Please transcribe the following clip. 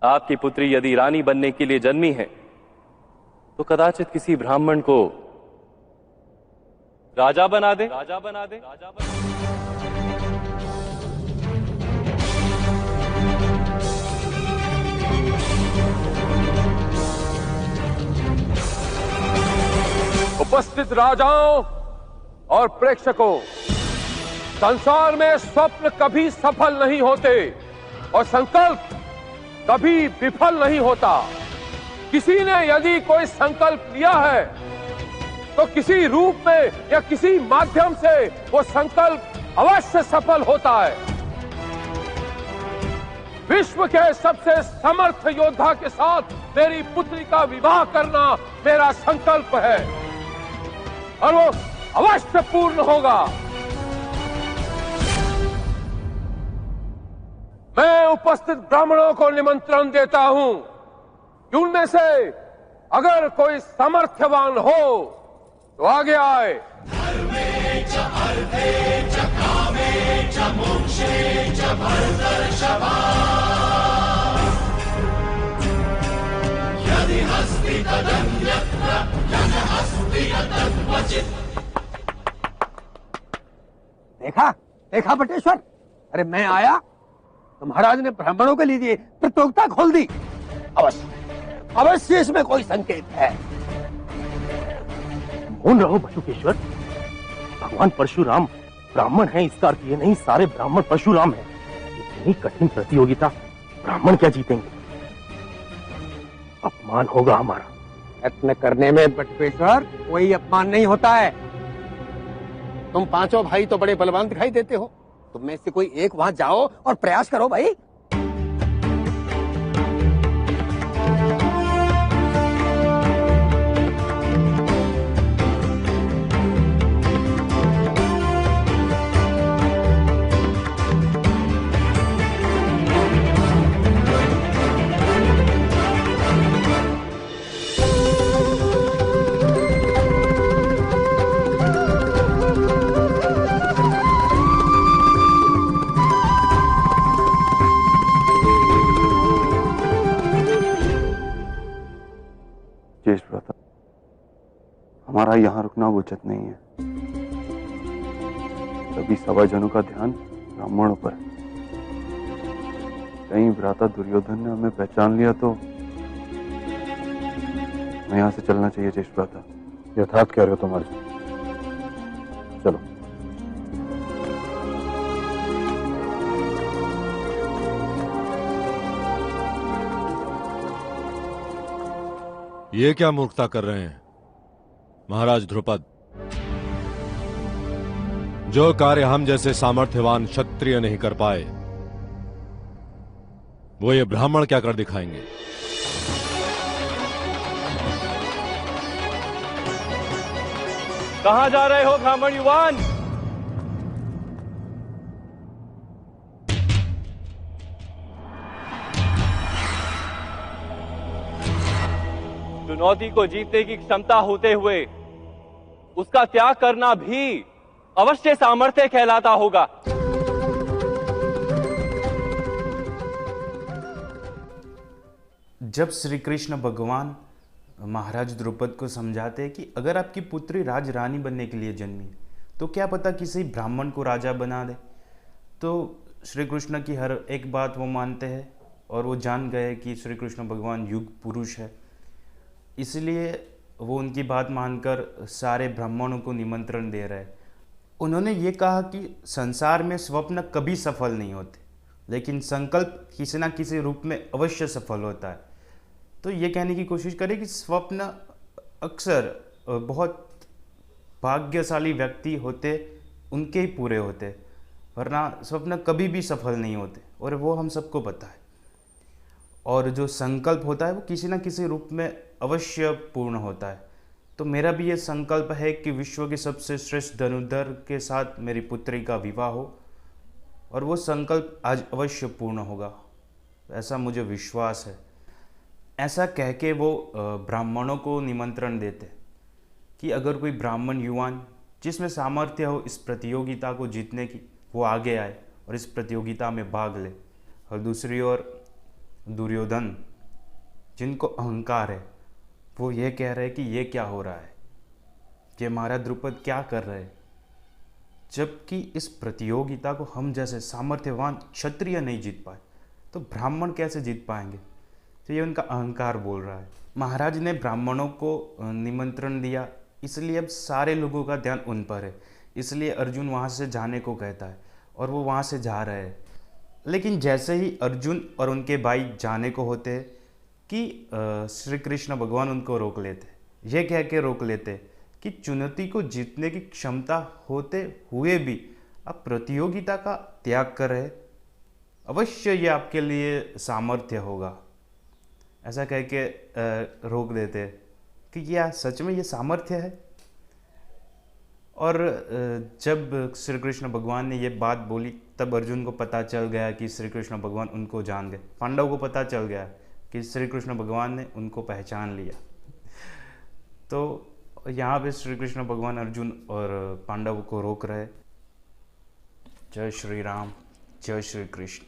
आपकी पुत्री यदि रानी बनने के लिए जन्मी है तो कदाचित किसी ब्राह्मण को राजा बना दे। उपस्थित राजाओं और प्रेक्षकों, संसार में स्वप्न कभी सफल नहीं होते और संकल्प कभी विफल नहीं होता। किसी ने यदि कोई संकल्प लिया है तो किसी रूप में या किसी माध्यम से वो संकल्प अवश्य सफल होता है। विश्व के सबसे समर्थ योद्धा के साथ मेरी पुत्री का विवाह करना मेरा संकल्प है और वो अवश्य पूर्ण होगा। मैं उपस्थित ब्राह्मणों को निमंत्रण देता हूं कि उनमें से अगर कोई सामर्थ्यवान हो तो आगे आए। धर्मे च अर्थे च कामे च मोक्षे च भरतर्षभा यदि हस्ति तदन्यत्र यदहस्ति तद्वचित्। देखा बटेश्वर, अरे मैं आया तो महाराज ने ब्राह्मणों के लिए प्रतियोगिता खोल दी। अवश्य इसमें कोई संकेत है। मौन रहो बटुकेश्वर, भगवान परशुराम ब्राह्मण हैं इसका अर्थ ये नहीं सारे ब्राह्मण परशुराम हैं। इतनी कठिन प्रतियोगिता ब्राह्मण क्या जीतेंगे? अपमान होगा हमारा। यत्न करने में बटुकेश्वर कोई अपमान नहीं होता है। तुम पांचों भाई तो बड़े बलवान दिखाई देते हो, तुम में से कोई एक वहां जाओ और प्रयास करो भाई। हमारा यहाँ रुकना उचित नहीं है। सभी सभाजनों का ध्यान ब्राह्मणों पर है। कहीं भ्राता दुर्योधन ने हमें पहचान लिया तो हमें यहाँ से चलना चाहिए। ज्येष्ठ भ्राता, यथार्थ कह रहे हो तुम अर्जुन, चलो। ये क्या मूर्खता कर रहे हैं महाराज ध्रुपद? जो कार्य हम जैसे सामर्थ्यवान क्षत्रिय नहीं कर पाए वो ये ब्राह्मण क्या कर दिखाएंगे? कहां जा रहे हो ब्राह्मण युवान? चुनौती को जीतने की क्षमता होते हुए उसका त्याग करना भी अवश्य सामर्थ्य कहलाता होगा। जब श्री कृष्ण भगवान महाराज द्रुपद को समझाते हैं कि अगर आपकी पुत्री राज रानी बनने के लिए जन्मी तो क्या पता किसी ब्राह्मण को राजा बना दे, तो श्री कृष्ण की हर एक बात वो मानते हैं और वो जान गए कि श्री कृष्ण भगवान युग पुरुष है। इसलिए वो उनकी बात मानकर सारे ब्राह्मणों को निमंत्रण दे रहे हैं। उन्होंने ये कहा कि संसार में स्वप्न कभी सफल नहीं होते, लेकिन संकल्प किसी ना किसी रूप में अवश्य सफल होता है। तो ये कहने की कोशिश करें कि स्वप्न अक्सर बहुत भाग्यशाली व्यक्ति होते उनके ही पूरे होते, वरना स्वप्न कभी भी सफल नहीं होते और वो हम सबको पता है। और जो संकल्प होता है वो किसी न किसी रूप में अवश्य पूर्ण होता है। तो मेरा भी ये संकल्प है कि विश्व के सबसे श्रेष्ठ धनुर्धर के साथ मेरी पुत्री का विवाह हो और वो संकल्प आज अवश्य पूर्ण होगा, ऐसा मुझे विश्वास है। ऐसा कह के वो ब्राह्मणों को निमंत्रण देते कि अगर कोई ब्राह्मण युवान जिसमें सामर्थ्य हो इस प्रतियोगिता को जीतने की वो आगे आए और इस प्रतियोगिता में भाग ले। और दूसरी ओर दुर्योधन जिनको अहंकार है वो ये कह रहे हैं कि ये क्या हो रहा है, ये महाराज द्रुपद क्या कर रहे हैं, जबकि इस प्रतियोगिता को हम जैसे सामर्थ्यवान क्षत्रिय नहीं जीत पाए तो ब्राह्मण कैसे जीत पाएंगे। तो ये उनका अहंकार बोल रहा है। महाराज ने ब्राह्मणों को निमंत्रण दिया, इसलिए अब सारे लोगों का ध्यान उन पर है, इसलिए अर्जुन वहाँ से जाने को कहता है और वो वहाँ से जा रहे हैं। लेकिन जैसे ही अर्जुन और उनके भाई जाने को होते हैं कि श्री कृष्ण भगवान उनको रोक लेते, ये कह के रोक लेते कि चुनौती को जीतने की क्षमता होते हुए भी आप प्रतियोगिता का त्याग कर रहे, अवश्य ये आपके लिए सामर्थ्य होगा। ऐसा कह के रोक देते कि क्या सच में ये सामर्थ्य है। और जब श्री कृष्ण भगवान ने ये बात बोली तब अर्जुन को पता चल गया कि श्री कृष्ण भगवान उनको जान गए। पांडव को पता चल गया कि श्री कृष्ण भगवान ने उनको पहचान लिया। तो यहाँ पे श्री कृष्ण भगवान अर्जुन और पांडव को रोक रहे। जय श्री राम, जय श्री कृष्ण।